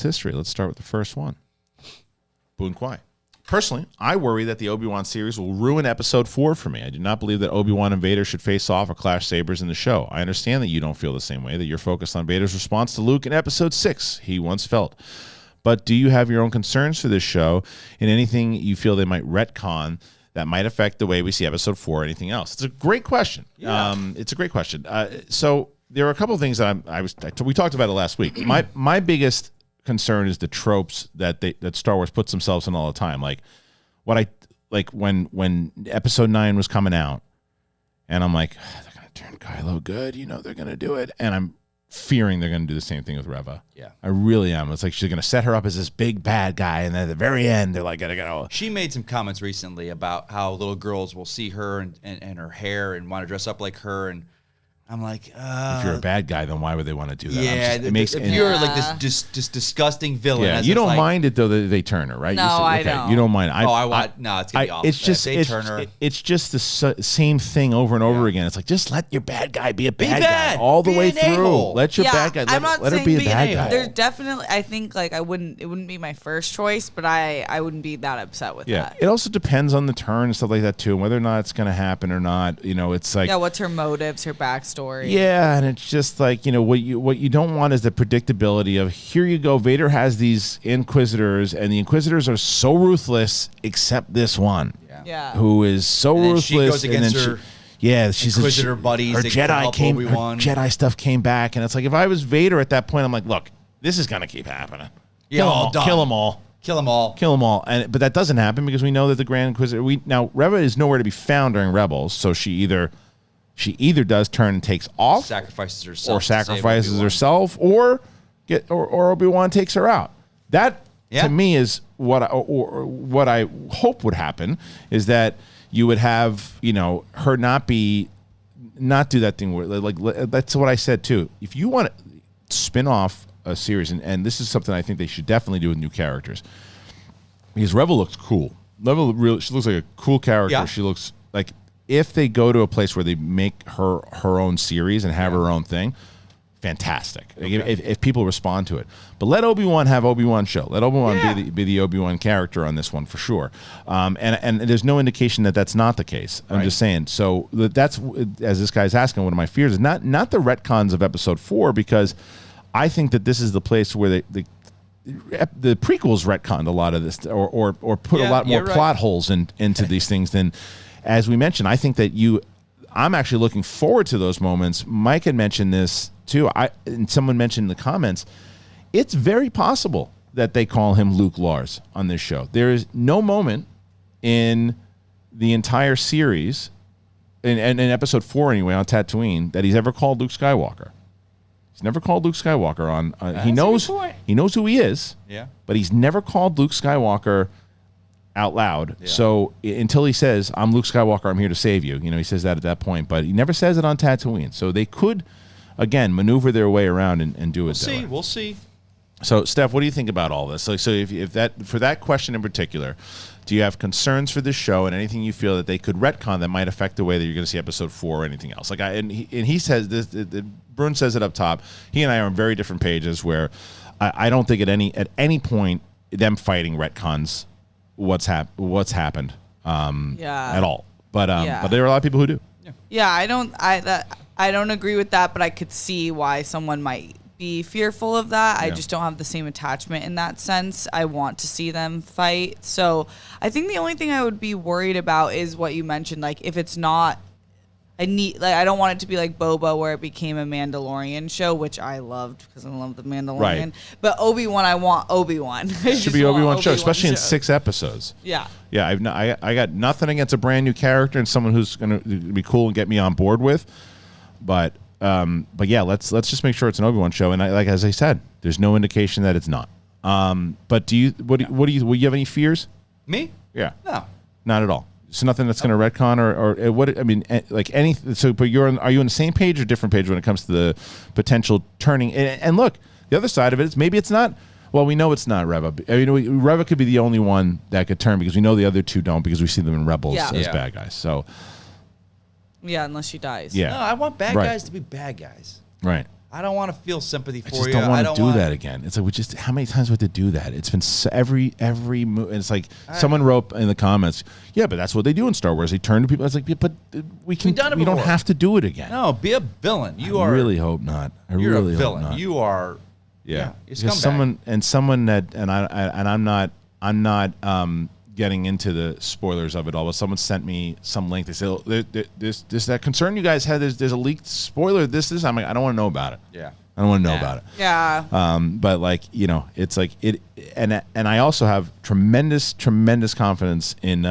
history. Let's start with the first one. Boon Kwai. Personally, I worry that the Obi-Wan series will ruin Episode 4 for me. I do not believe that Obi-Wan and Vader should face off or clash sabers in the show. I understand that you don't feel the same way, that you're focused on Vader's response to Luke in Episode 6, he once felt. But do you have your own concerns for this show and anything you feel they might retcon that might affect the way we see Episode 4 or anything else? It's a great question. Yeah. It's a great question. So there are a couple of things that we talked about it last week. My biggest concern is the tropes that Star Wars puts themselves in all the time. Like when Episode 9 was coming out, and I'm like, they're gonna turn Kylo good, they're gonna do it, and I'm fearing they're gonna do the same thing with Reva. Yeah, I really am. It's like she's gonna set her up as this big bad guy, and then at the very end, they're like, She made some comments recently about how little girls will see her and her hair and want to dress up like her, and I'm like, if you're a bad guy, then why would they want to do that? Yeah, if you're like this disgusting villain. Yeah, you don't mind it though that they turn her, right? No, I don't. You don't mind. No, it's gonna be awful. It's just it's just the same thing over and over again. It's like, just let your bad guy be a bad guy all the way through. Let your bad guy. Let her be a bad guy. There's definitely, I think, like it wouldn't be my first choice, but I wouldn't be that upset with that. It also depends on the turn and stuff like that too, and whether or not it's going to happen or not. It's like, what's her motives, her backstory. Yeah, and it's just like, what you don't want is the predictability of, here you go, Vader has these Inquisitors, and the Inquisitors are so ruthless, except this one, who is so ruthless. She goes against her. She's Inquisitor buddies. Her Jedi stuff came back, and it's like, if I was Vader at that point, I'm like, look, this is gonna keep happening. Yeah, kill them all. Kill them all. Kill them all. But that doesn't happen because we know that the Grand Inquisitor. Now Reva is nowhere to be found during Rebels, so she either does turn and takes off, sacrifices herself, or Obi-Wan takes her out. That to me is what I hope would happen, is that you would have her not do that thing where, like, that's what I said too. If you want to spin off a series, and this is something I think they should definitely do with new characters, because Reva looks cool. She looks like a cool character. Yeah. She looks like, if they go to a place where they make her own series and have her own thing, fantastic. Okay. If people respond to it. But let Obi-Wan have Obi-Wan show. Let Obi-Wan be the Obi-Wan character on this one for sure. And there's no indication that that's not the case. I'm just saying. So that's, as this guy's asking, one of my fears is not the retcons of Episode 4, because I think that this is the place where the prequels retconned a lot of this, or put a lot more plot holes into these things than. As we mentioned, I think that I'm actually looking forward to those moments. Mike had mentioned this too. And someone mentioned in the comments, it's very possible that they call him Luke Lars on this show. There is no moment in the entire series, in Episode 4 anyway, on Tatooine, that he's ever called Luke Skywalker. He's never called Luke Skywalker on. He knows who he is. Yeah. But he's never called Luke Skywalker out loud. Yeah. So until he says, "I'm Luke Skywalker, I'm here to save you," he says that at that point, but he never says it on Tatooine. So they could, again, maneuver their way around and do it. We'll see. So, Steph, what do you think about all this? So if that, for that question in particular, do you have concerns for this show and anything you feel that they could retcon that might affect the way that you're going to see Episode 4 or anything else? He says this. Brune says it up top. He and I are on very different pages, where I don't think at any point them fighting retcons what's happened at all. But there are a lot of people who do. I don't agree with that, but I could see why someone might be fearful of that. I just don't have the same attachment in that sense. I want to see them fight. So I think the only thing I would be worried about is what you mentioned, like if it's not I don't want it to be like Boba, where it became a Mandalorian show, which I loved because I love the Mandalorian. Right. But Obi-Wan, I want Obi-Wan. It should be Obi-Wan show, especially in 6 episodes. Yeah. Yeah, I got nothing against a brand new character and someone who's going to be cool and get me on board with. But yeah, let's just make sure it's an Obi-Wan show. And as I said, there's no indication that it's not. But do you have any fears? Me? Yeah. No. Not at all. So nothing that's going to retcon or what? I mean, like any. So, but are you on the same page or different page when it comes to the potential turning? And look, the other side of it is maybe it's not. Well, we know it's not Reva. I mean, Reva could be the only one that could turn because we know the other two don't because we see them in Rebels as bad guys. So. Yeah, unless she dies. Yeah. No, I want bad guys to be bad guys. Right. I don't want to feel sympathy for I just you. don't want to do that again. It's like how many times we have to do that? It's been every movie. It's like someone wrote in the comments, yeah, but that's what they do in Star Wars. They turn to people. It's like, yeah, but we don't have to do it again. No, be a villain. I really hope not. You're really a villain. Hope not. You are. Yeah. Someone I'm not getting into the spoilers of it all, but someone sent me some link. They said, oh, this that concern you guys had. There's a leaked spoiler. This. I'm like, I don't want to know about it. Yeah. I don't want to know about it. Yeah. But like, it's like it, and I also have tremendous confidence in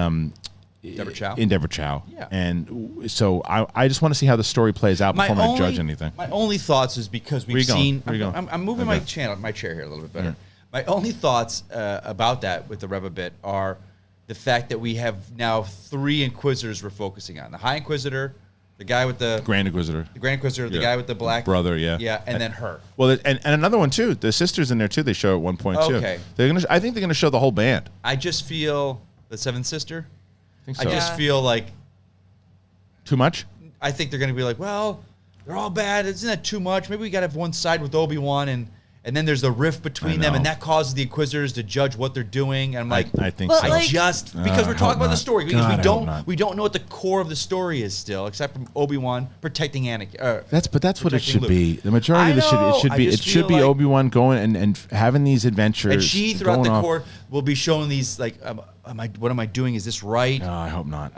Deborah Chow. Yeah. And so I just want to see how the story plays out before I judge anything. My only thoughts is because we've seen. Where you going? I'm moving my chair here a little bit better. Yeah. My only thoughts about that with the Reva bit are the fact that we have now 3 Inquisitors we're focusing on: the High Inquisitor, the guy with the Grand Inquisitor, the guy with the black brother, and then her. Well, and another one too. The sister's in there too. They show at one point too. Okay, I think they're gonna show the whole band. I just feel the Seventh Sister. I think so. I just feel like too much. I think they're gonna be like, well, they're all bad. Isn't that too much? Maybe we gotta have one side with Obi-Wan and then there's the rift between them, and that causes the Inquisitors to judge what they're doing. And I'm like, I think so. Because we're talking about the story, because God, we don't know what the core of the story is still, except from Obi-Wan protecting Anakin. That's what it should Luke. be. The majority of it should be Obi-Wan going and having these adventures. And she throughout the core will be showing these like, what am I doing? Is this right? No, I hope not.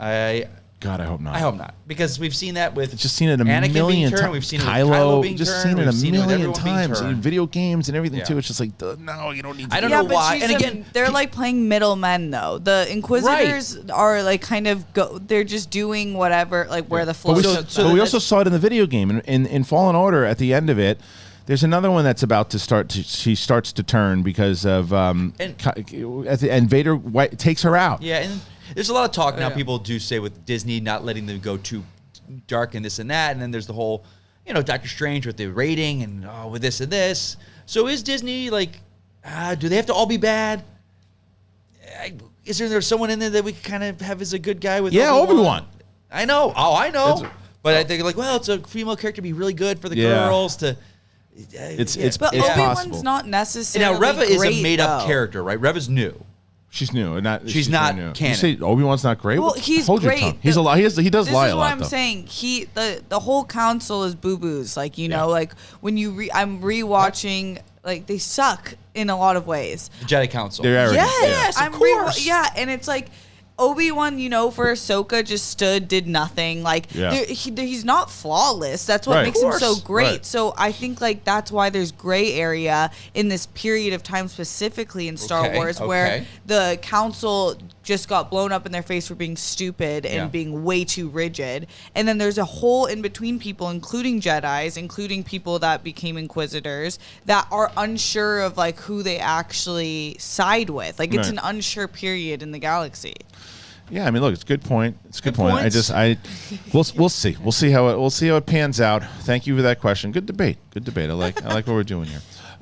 God, I hope not. I hope not, because we've seen that with just seen it a Anakin million times. We've seen Kylo it with Kylo being just turned. seen it a million times times in video games and everything too. It's just like, no, you don't need to. I don't know why. And again, they're like playing middlemen though. The Inquisitors are like kind of they're just doing whatever, like where the flow. But we also saw it in the video game in Fallen Order. At the end of it, there's another one that's about to start. She starts to turn because of and Vader takes her out. Yeah, and there's a lot of talk now. People do say with Disney not letting them go too dark and this and that, and then there's the whole, Doctor Strange with the rating and with this and this. So is Disney like, do they have to all be bad? Is there someone in there that we kind of have as a good guy with? Yeah, Obi-Wan. I know. Oh, I know. But I think like, well, it's a female character to be really good for the girls to. But Obi-Wan's not necessarily. Now Reva is a made-up though. character, right? Reva's new. She's new, and she's not new. canon. You say Obi-Wan's not great? Well, he's Hold great. Your tongue. He's a lot. He does lie a lot. This is what I'm though. saying. The whole council is boo-boos. Like like when I'm rewatching, like they suck in a lot of ways. The Jedi Council. They're arrogant. Yes, of course. And it's like Obi-Wan, for Ahsoka just did nothing. Like he's not flawless. That's what makes him so great. Right. So I think like that's why there's gray area in this period of time specifically in Star Wars where the council just got blown up in their face for being stupid and being way too rigid. And then there's a whole in between people, including Jedis, including people that became Inquisitors, that are unsure of like who they actually side with. Like it's an unsure period in the galaxy. Yeah, I mean, look, it's a good point. It's a good point. We'll see. We'll see how it pans out. Thank you for that question. Good debate. I like what we're doing here.